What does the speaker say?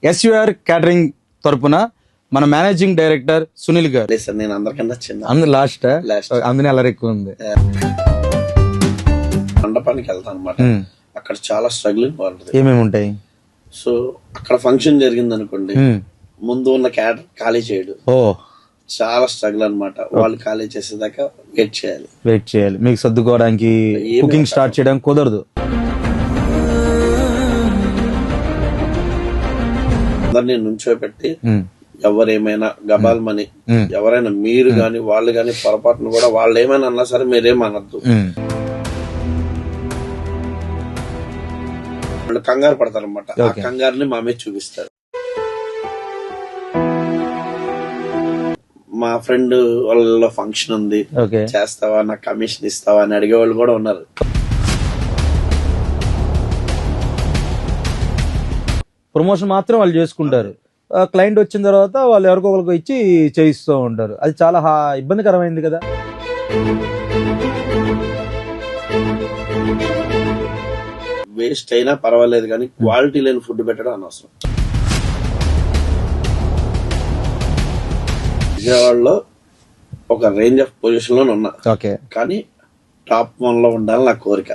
ఎస్యూఆర్ catering తరపున మన managing director Sunil గారు. నేను అందరికన్నా చిన్న, అందరు లాస్ట్ అందునే అలా ఎక్కువ ఉంది. మండపానికి వెళ్తాను అనమాట. అక్కడ చాలా స్ట్రగ్లింగ్ బాగుంటుంది. ఏమేమి ఉంటాయి? సో అక్కడ ఫంక్షన్ జరిగింది అనుకోండి, ముందు ఉన్న క్యాటర్ ఖాళీ చేయడు. చాలా స్ట్రగుల్ అనమాట. వాళ్ళు ఖాళీ చేసేదాకా వెయిట్ చేయాలి. మీకు సర్దుకోవడానికి, కుకింగ్ స్టార్ట్ చేయడానికి కుదరదు. అందరినీ నుంచోబెట్టి ఎవరేమైనా గబాల్మని ఎవరైనా మీరు గాని వాళ్ళు గాని పొరపాటును కూడా వాళ్ళు ఏమైనా అన్నా సరే మీరేమనద్దు. వాళ్ళు కంగారు పడతారు అనమాట. ఆ కంగారుని మా మీద చూపిస్తారు. మా ఫ్రెండ్ వాళ్ళ ఫంక్షన్ ఉంది, చేస్తావా, నాకు కమిషన్ ఇస్తావా అని అడిగే వాళ్ళు కూడా ఉన్నారు. ప్రమోషన్ మాత్రం వాళ్ళు చేసుకుంటారు. క్లయింట్ వచ్చిన తర్వాత వాళ్ళు ఎవరికో ఒకరికి ఇచ్చి చేయిస్తూ ఉంటారు. అది చాలా ఇబ్బందికరమైంది కదా. వేస్ట్ అయినా పర్వాలేదు కానీ క్వాలిటీ లేని ఫుడ్ పెట్టడం అనవసరం. విజయవాడలో ఒక రేంజ్ ఆఫ్ పొజిషన్ లో ఉన్నా, కానీ టాప్ 1 లో ఉండాలని నా కోరిక.